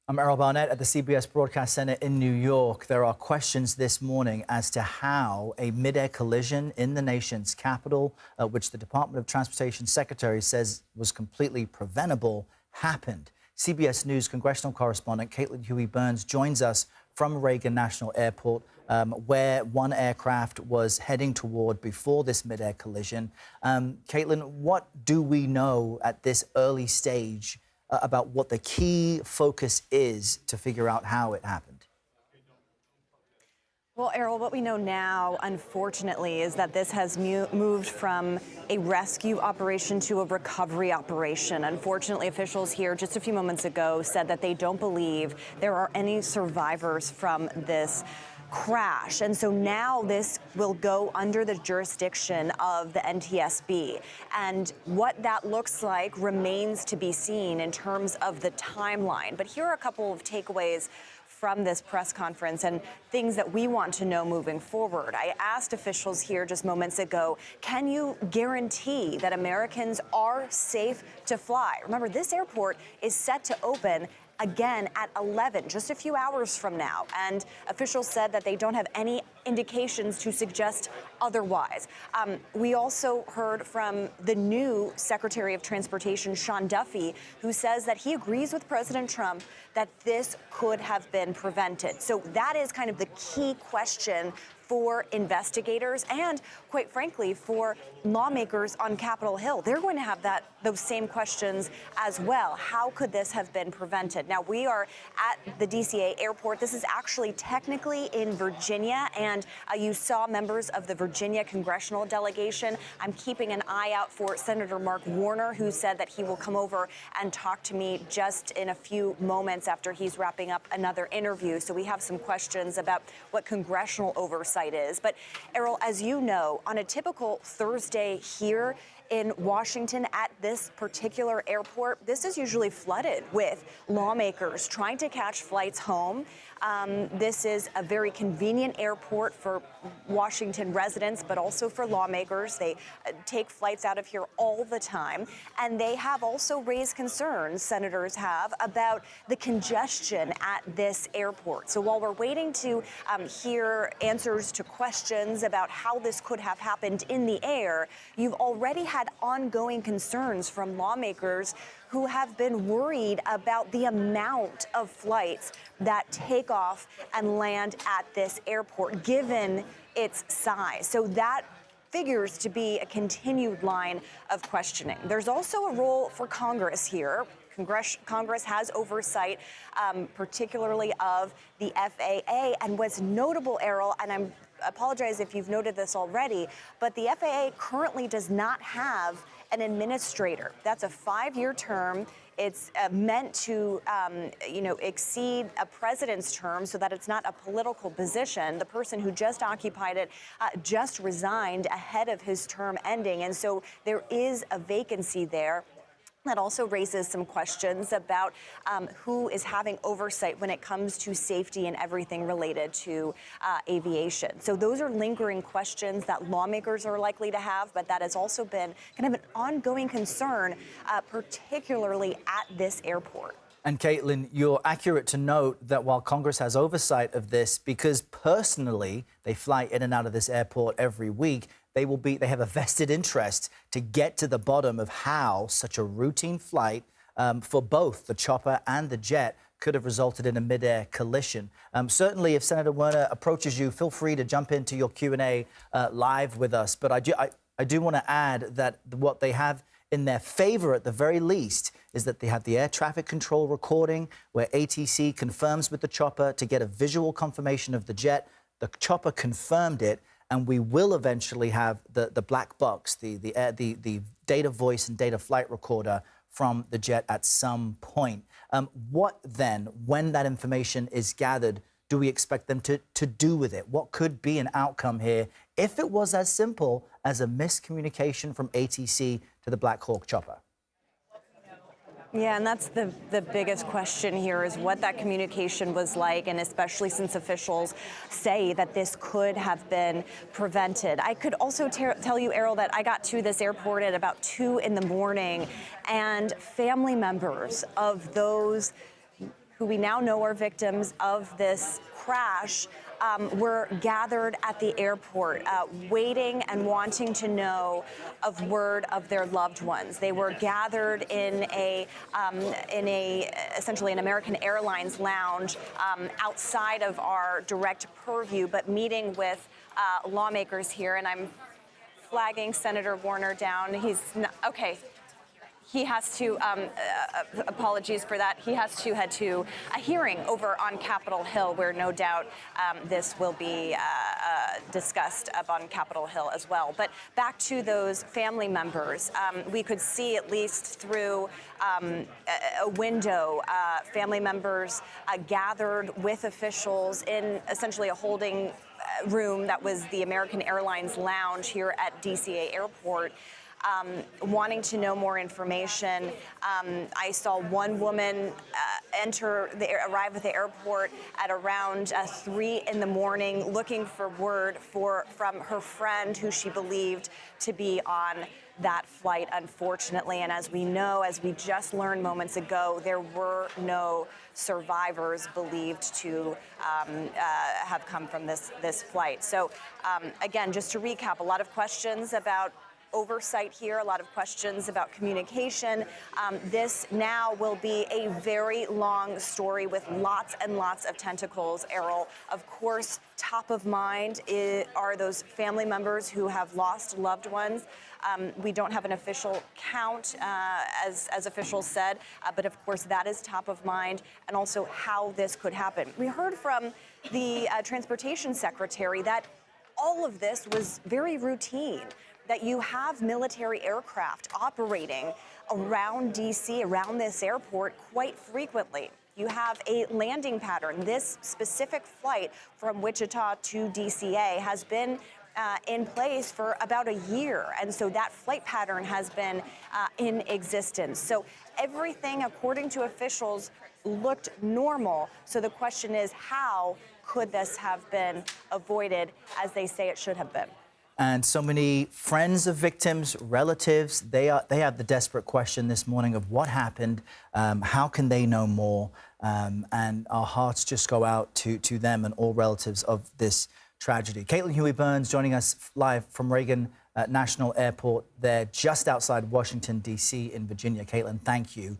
I'm Errol Barnett at the CBS Broadcast Center in New York. There are questions this morning as to how a midair collision in the nation's capital, which the Department of Transportation Secretary says was completely preventable, happened. CBS News congressional correspondent Caitlin Huey-Burns joins us from Reagan National Airport, where one aircraft was heading toward before this midair collision. Caitlin, what do we know at this early stage about what the key focus is to figure out how it happened? Well, Errol, what we know now, unfortunately, is that this has moved from a rescue operation to a recovery operation. Unfortunately, officials here just a few moments ago said that they don't believe there are any survivors from this crash. And so now this will go under the jurisdiction of the NTSB. And what that looks like remains to be seen in terms of the timeline. But here are a couple of takeaways from this press conference and things that we want to know moving forward. I asked officials here just moments ago, can you guarantee that Americans are safe to fly? Remember, this airport is set to open again at 11, just a few hours from now. And officials said that they don't have any indications to suggest otherwise. We also heard from the new Secretary of Transportation, Sean Duffy, who says that he agrees with President Trump that this could have been prevented. So that is kind of the key question for investigators and, quite frankly, for lawmakers on Capitol Hill. They're going to have those same questions as well. How could this have been prevented? Now, we are at the DCA airport. This is actually technically in Virginia, and you saw members of the Virginia congressional delegation. I'm keeping an eye out for Senator Mark Warner, who said that he will come over and talk to me just in a few moments after he's wrapping up another interview. So we have some questions about what congressional oversight is. But Errol, as you know, on a typical Thursday here in Washington at this particular airport, this is usually flooded with lawmakers trying to catch flights home. This is a very convenient airport for Washington residents, but also for lawmakers. They take flights out of here all the time. And they have also raised concerns, senators have, about the congestion at this airport. So while we're waiting to hear answers to questions about how this could have happened in the air, you've already had ongoing concerns from lawmakers who have been worried about the amount of flights that take off and land at this airport, given its size. So that figures to be a continued line of questioning. There's also a role for Congress here. Congress has oversight, particularly of the FAA. And what's notable, Errol, and I apologize if you've noted this already, but the FAA currently does not have an administrator. That's a 5-year term. It's meant to, exceed a president's term so that it's not a political position. The person who just occupied it just resigned ahead of his term ending. And so there is a vacancy there. That also raises some questions about who is having oversight when it comes to safety and everything related to aviation. So those are lingering questions that lawmakers are likely to have, but that has also been kind of an ongoing concern, particularly at this airport. And Caitlin, you're accurate to note that while Congress has oversight of this, because personally they fly in and out of this airport every week, they have a vested interest to get to the bottom of how such a routine flight for both the chopper and the jet could have resulted in a midair collision. Certainly, if Senator Warner approaches you, feel free to jump into your Q&A live with us. But I do want to add that what they have in their favor, at the very least, is that they have the air traffic control recording where ATC confirms with the chopper to get a visual confirmation of the jet. The chopper confirmed it, and we will eventually have the black box, the data voice and data flight recorder from the jet at some point. What then, when that information is gathered, do we expect them to do with it? What could be an outcome here if it was as simple as a miscommunication from ATC to the Black Hawk chopper? Yeah, and that's the biggest question here is what that communication was like, and especially since officials say that this could have been prevented. I could also tell you, Errol, that I got to this airport at about 2 in the morning, and family members of those who we now know are victims of this crash, were gathered at the airport, waiting and wanting to know of word of their loved ones. They were gathered in essentially an American Airlines lounge outside of our direct purview, but meeting with lawmakers here. And I'm flagging Senator Warner down. He's not, okay. He has to, apologies for that, he has to head to a hearing over on Capitol Hill, where no doubt this will be discussed up on Capitol Hill as well. But back to those family members, we could see, at least through a window, family members gathered with officials in essentially a holding room that was the American Airlines lounge here at DCA Airport. Wanting to know more information. I saw one woman arrive at the airport at around 3 in the morning, looking for word from her friend who she believed to be on that flight, unfortunately. And as we know, as we just learned moments ago, there were no survivors believed to have come from this flight. So again, just to recap, a lot of questions about oversight here, a lot of questions about communication. This now will be a very long story with lots and lots of tentacles, Errol. Of course, top of mind are those family members who have lost loved ones. We don't have an official count, as officials said, but of course that is top of mind, and also how this could happen. We heard from the Transportation Secretary that all of this was very routine, that you have military aircraft operating around D.C., around this airport quite frequently. You have a landing pattern. This specific flight from Wichita to DCA has been in place for about a year, and so that flight pattern has been in existence. So everything, according to officials, looked normal. So the question is, how could this have been avoided, as they say it should have been? And so many friends of victims, relatives, they have the desperate question this morning of what happened, how can they know more? And our hearts just go out to them and all relatives of this tragedy. Caitlin Huey-Burns joining us live from Reagan National Airport there just outside Washington, D.C. in Virginia. Caitlin, thank you